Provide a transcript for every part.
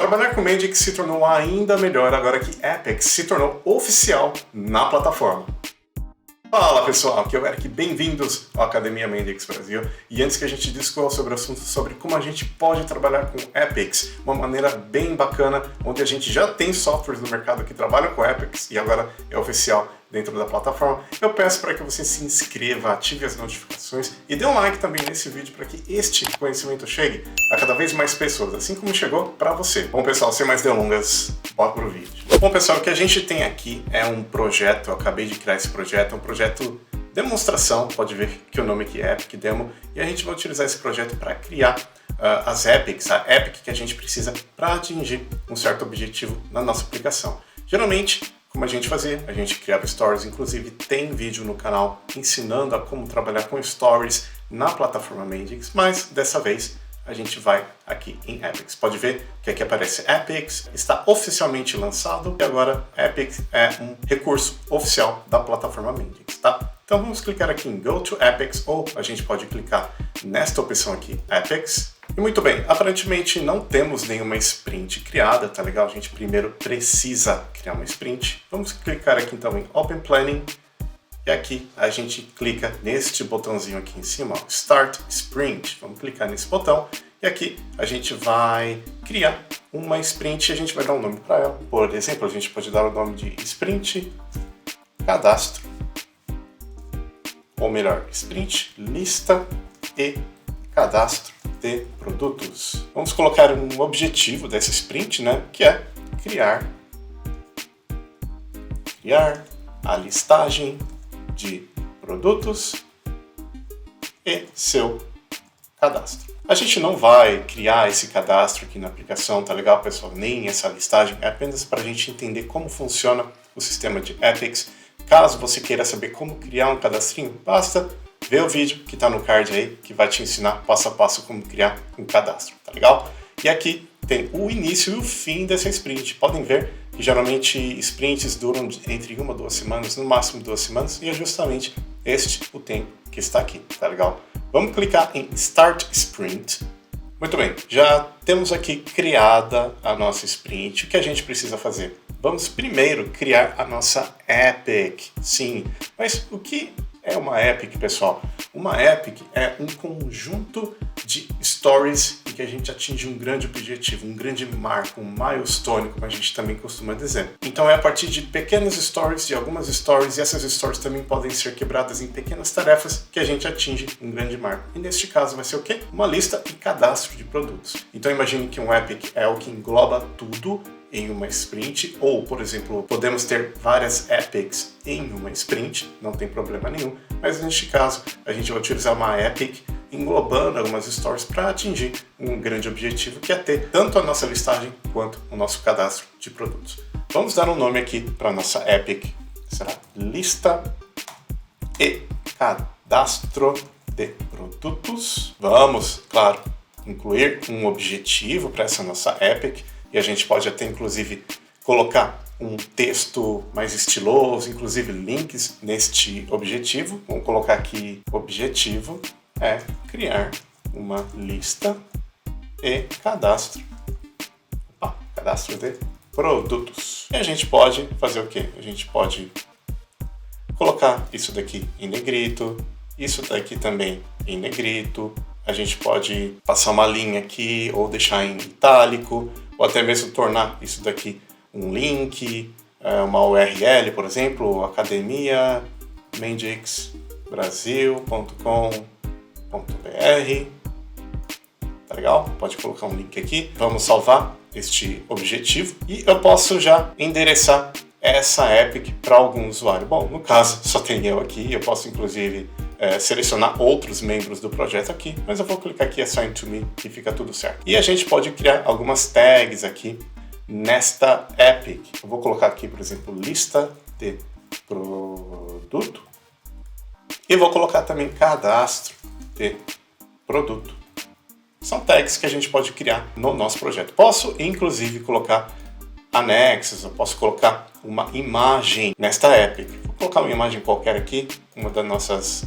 Trabalhar com Mendix se tornou ainda melhor agora que Apex se tornou oficial na plataforma. Fala pessoal, aqui é o Eric, bem-vindos à Academia Mendix Brasil. E antes que a gente discorra sobre o assunto sobre como a gente pode trabalhar com Apex, uma maneira bem bacana, onde a gente já tem softwares no mercado que trabalham com Apex e agora é oficial dentro da plataforma, eu peço para que você se inscreva, ative as notificações e dê um like também nesse vídeo para que este conhecimento chegue a cada vez mais pessoas, assim como chegou para você. Bom pessoal, sem mais delongas, bora pro vídeo. Bom pessoal, o que a gente tem aqui é um projeto, eu acabei de criar esse projeto, é um projeto demonstração, pode ver que o nome aqui é Epic Demo, e a gente vai utilizar esse projeto para criar as epics, a epic que a gente precisa para atingir um certo objetivo na nossa aplicação. Geralmente, como a gente fazia, a gente criava stories, inclusive tem vídeo no canal ensinando a como trabalhar com stories na plataforma Mendix, mas dessa vez a gente vai aqui em Apex. Pode ver que aqui aparece Apex, está oficialmente lançado e agora Apex é um recurso oficial da plataforma Mendix, tá? Então vamos clicar aqui em Go to Apex ou a gente pode clicar nesta opção aqui, Apex. E muito bem, aparentemente não temos nenhuma sprint criada, tá legal? A gente primeiro precisa criar uma sprint. Vamos clicar aqui então em Open Planning e aqui a gente clica neste botãozinho aqui em cima, ó, Start Sprint. Vamos clicar nesse botão e aqui a gente vai criar uma sprint e a gente vai dar um nome para ela. Por exemplo, a gente pode dar o nome de Sprint Cadastro, ou melhor, Sprint Lista e Cadastro de produtos. Vamos colocar um objetivo dessa sprint, né, que é criar a listagem de produtos e seu cadastro. A gente não vai criar esse cadastro aqui na aplicação, tá legal, pessoal? Nem essa listagem, é apenas para a gente entender como funciona o sistema de Apex. Caso você queira saber como criar um cadastrinho, basta ver o vídeo que está no card aí, que vai te ensinar passo a passo como criar um cadastro, tá legal? E aqui tem o início e o fim dessa sprint. Podem ver que geralmente sprints duram entre 1 a 2 semanas, no máximo 2 semanas, e é justamente este o tempo que está aqui, tá legal? Vamos clicar em Start Sprint. Muito bem, já temos aqui criada a nossa sprint. O que a gente precisa fazer? Vamos primeiro criar a nossa epic. Sim, mas o que é uma epic, pessoal? Uma epic é um conjunto de stories em que a gente atinge um grande objetivo, um grande marco, um milestone, como a gente também costuma dizer. Então é a partir de pequenas stories, de algumas stories, e essas stories também podem ser quebradas em pequenas tarefas que a gente atinge um grande marco. E neste caso vai ser o quê? Uma lista e cadastro de produtos. Então imagine que um epic é o que engloba tudo em uma sprint, ou, por exemplo, podemos ter várias epics em uma sprint, não tem problema nenhum, mas neste caso a gente vai utilizar uma epic englobando algumas stories para atingir um grande objetivo, que é ter tanto a nossa listagem quanto o nosso cadastro de produtos. Vamos dar um nome aqui para a nossa epic, será Lista e Cadastro de Produtos. Vamos, claro, incluir um objetivo para essa nossa epic, e a gente pode até, inclusive, colocar um texto mais estiloso, inclusive links neste objetivo. Vamos colocar aqui, objetivo é criar uma lista e cadastro de produtos. E a gente pode fazer o quê? A gente pode colocar isso daqui em negrito, isso daqui também em negrito. A gente pode passar uma linha aqui ou deixar em itálico, ou até mesmo tornar isso daqui um link, uma URL, por exemplo, academiamendixbrasil.com.br. Tá legal? Pode colocar um link aqui. Vamos salvar este objetivo e eu posso já endereçar essa epic para algum usuário. Bom, no caso só tem eu aqui, eu posso inclusive selecionar outros membros do projeto aqui, mas eu vou clicar aqui Assign to Me e fica tudo certo. E a gente pode criar algumas tags aqui nesta epic. Eu vou colocar aqui, por exemplo, lista de produto e vou colocar também cadastro de produto. São tags que a gente pode criar no nosso projeto. Posso, inclusive, colocar anexos, eu posso colocar uma imagem nesta epic. Vou colocar uma imagem qualquer aqui, uma das nossas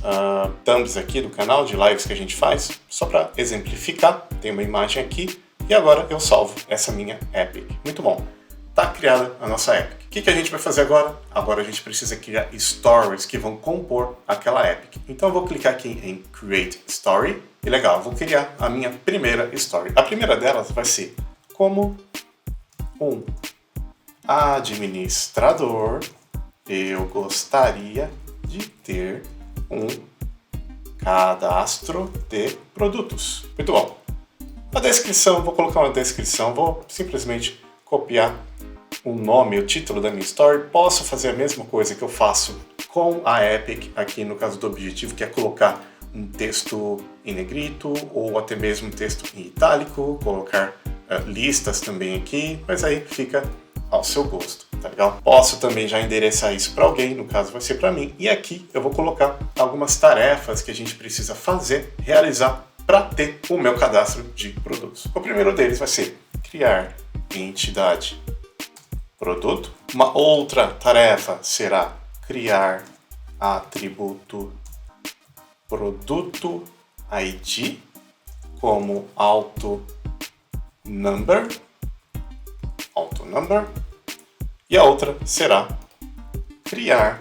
thumbs aqui do canal, de lives que a gente faz, só para exemplificar. Tem uma imagem aqui, E agora eu salvo essa minha epic. Muito bom. Tá criada a nossa epic. O que a gente vai fazer agora? Agora a gente precisa criar stories que vão compor aquela epic. Então eu vou clicar aqui em Create Story. E legal, eu vou criar a minha primeira story. A primeira delas vai ser como um administrador, eu gostaria de ter um cadastro de produtos. Muito bom. A descrição, vou colocar uma descrição, vou simplesmente copiar o nome, o título da minha story. Posso fazer a mesma coisa que eu faço com a epic, aqui no caso do objetivo, que é colocar um texto em negrito ou até mesmo um texto em itálico, colocar listas também aqui, mas aí fica ao seu gosto, tá legal? Posso também já endereçar isso para alguém, no caso vai ser para mim, e aqui eu vou colocar algumas tarefas que a gente precisa fazer, realizar para ter o meu cadastro de produtos. O primeiro deles vai ser criar entidade produto. Uma outra tarefa será criar atributo produto ID como auto number. E a outra será criar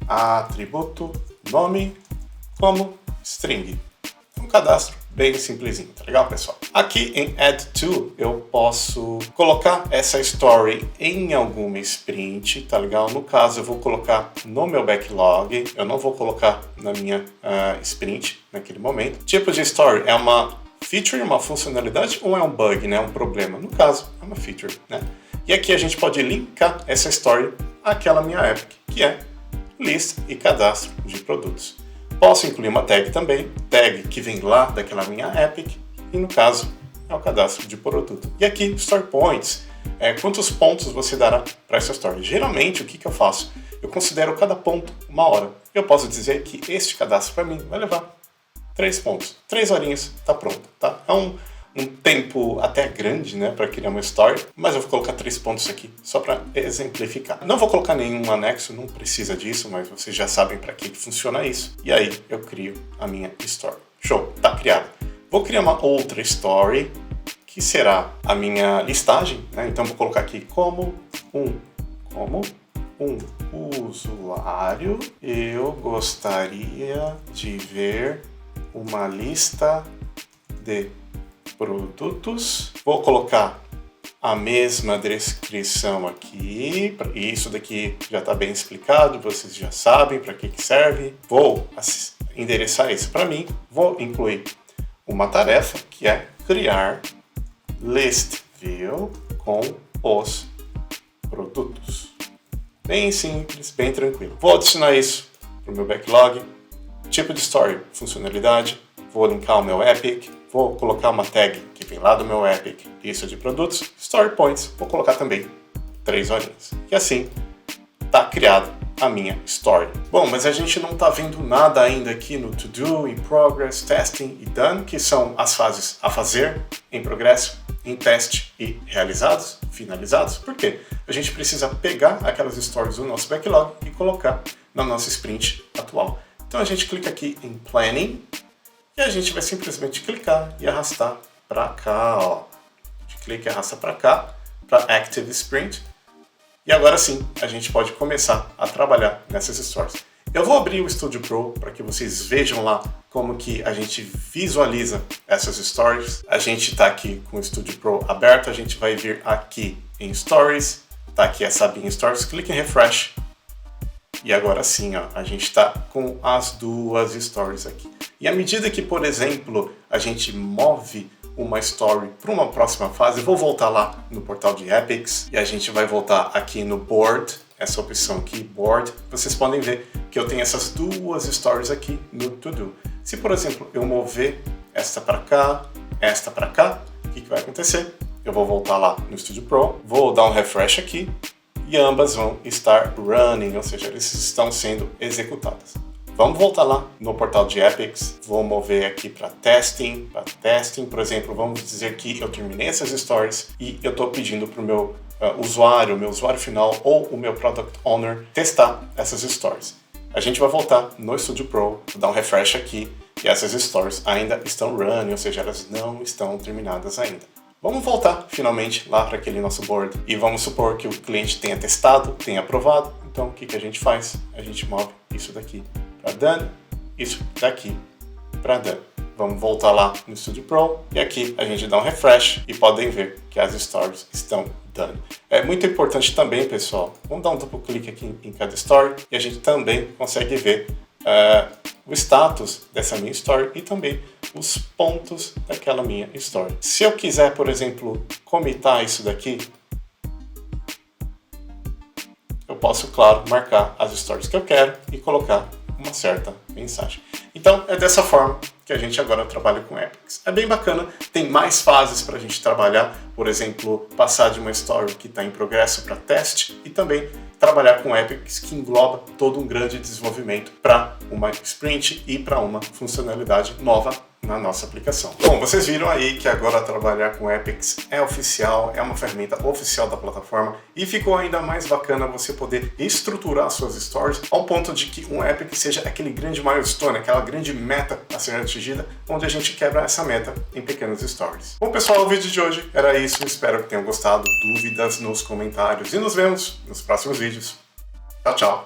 atributo nome como string. Um cadastro bem simplesinho, tá legal, pessoal? Aqui em Add To eu posso colocar essa story em alguma sprint, tá legal? No caso eu vou colocar no meu backlog, eu não vou colocar na minha sprint naquele momento. Tipo de story é uma feature, uma funcionalidade ou é um bug, né? Um problema? No caso é uma feature, né? E aqui a gente pode linkar essa story àquela minha epic, que é lista e cadastro de produtos. Posso incluir uma tag também, tag que vem lá daquela minha epic, e no caso é o cadastro de produto. E aqui, story points, quantos pontos você dará para essa story. Geralmente, o que eu faço? Eu considero cada ponto 1 hora. Eu posso dizer que este cadastro para mim vai levar 3 pontos. 3 horinhas, tá pronto, tá? É um tempo até grande, né, para criar uma story, mas eu vou colocar 3 pontos aqui, só para exemplificar. Não vou colocar nenhum anexo, não precisa disso, mas vocês já sabem para que funciona isso. E aí eu crio a minha story. Show, tá criado. Vou criar uma outra story, que será a minha listagem, né? Então vou colocar aqui como um usuário, eu gostaria de ver uma lista de produtos. Vou colocar a mesma descrição aqui. Isso daqui já está bem explicado, vocês já sabem para que serve. Vou endereçar isso para mim. Vou incluir uma tarefa que é criar list view com os produtos. Bem simples, bem tranquilo. Vou adicionar isso para o meu backlog. Tipo de story, funcionalidade. Vou linkar o meu epic. Vou colocar uma tag que vem lá do meu epic, lista de produtos, story points, vou colocar também 3 horinhas. E assim está criada a minha story. Bom, mas a gente não está vendo nada ainda aqui no To Do, in Progress, Testing e Done, que são as fases a fazer, em progresso, em teste e realizados, finalizados. Por quê? A gente precisa pegar aquelas stories do nosso backlog e colocar na nossa sprint atual. Então a gente clica aqui em Planning, e a gente vai simplesmente clicar e arrastar para cá, ó. A gente clica e arrasta para cá, para Active Sprint. E agora sim, a gente pode começar a trabalhar nessas stories. Eu vou abrir o Studio Pro para que vocês vejam lá como que a gente visualiza essas stories. A gente está aqui com o Studio Pro aberto, a gente vai vir aqui em Stories, tá aqui essa abinha Stories, clique em Refresh. E agora sim, ó, a gente está com as 2 stories aqui. E à medida que, por exemplo, a gente move uma story para uma próxima fase, eu vou voltar lá no portal de Epics e a gente vai voltar aqui no Board, essa opção aqui, Board. Vocês podem ver que eu tenho essas 2 stories aqui no To Do. Se, por exemplo, eu mover esta para cá, o que vai acontecer? Eu vou voltar lá no Studio Pro, vou dar um refresh aqui, e ambas vão estar running, ou seja, eles estão sendo executadas. Vamos voltar lá no portal de Epics, vou mover aqui para testing, por exemplo, vamos dizer que eu terminei essas stories e eu estou pedindo para o meu usuário, final ou o meu Product Owner testar essas stories. A gente vai voltar no Studio Pro, vou dar um refresh aqui e essas stories ainda estão running, ou seja, elas não estão terminadas ainda. vamos voltar finalmente lá para aquele nosso board e vamos supor que o cliente tenha testado, tenha aprovado. Então o que a gente faz? A gente move isso daqui para done, isso daqui para done. Vamos voltar lá no Studio Pro e aqui a gente dá um refresh e podem ver que as stories estão done. É muito importante também, pessoal, vamos dar um duplo clique aqui em cada story e a gente também consegue ver o status dessa minha story e também os pontos daquela minha story. Se eu quiser, por exemplo, commitar isso daqui, eu posso, claro, marcar as stories que eu quero e colocar uma certa mensagem. Então, é dessa forma que a gente agora trabalha com Epics. É bem bacana, tem mais fases para a gente trabalhar, por exemplo, passar de uma story que está em progresso para teste e também trabalhar com Epics que engloba todo um grande desenvolvimento para uma sprint e para uma funcionalidade nova na nossa aplicação. Bom, vocês viram aí que agora trabalhar com Epics é oficial, é uma ferramenta oficial da plataforma e ficou ainda mais bacana você poder estruturar suas stories ao ponto de que um Epic seja aquele grande milestone, aquela grande meta a ser atingida, onde a gente quebra essa meta em pequenas stories. Bom, pessoal, o vídeo de hoje era isso, espero que tenham gostado. Dúvidas nos comentários e nos vemos nos próximos vídeos. Tchau, tchau!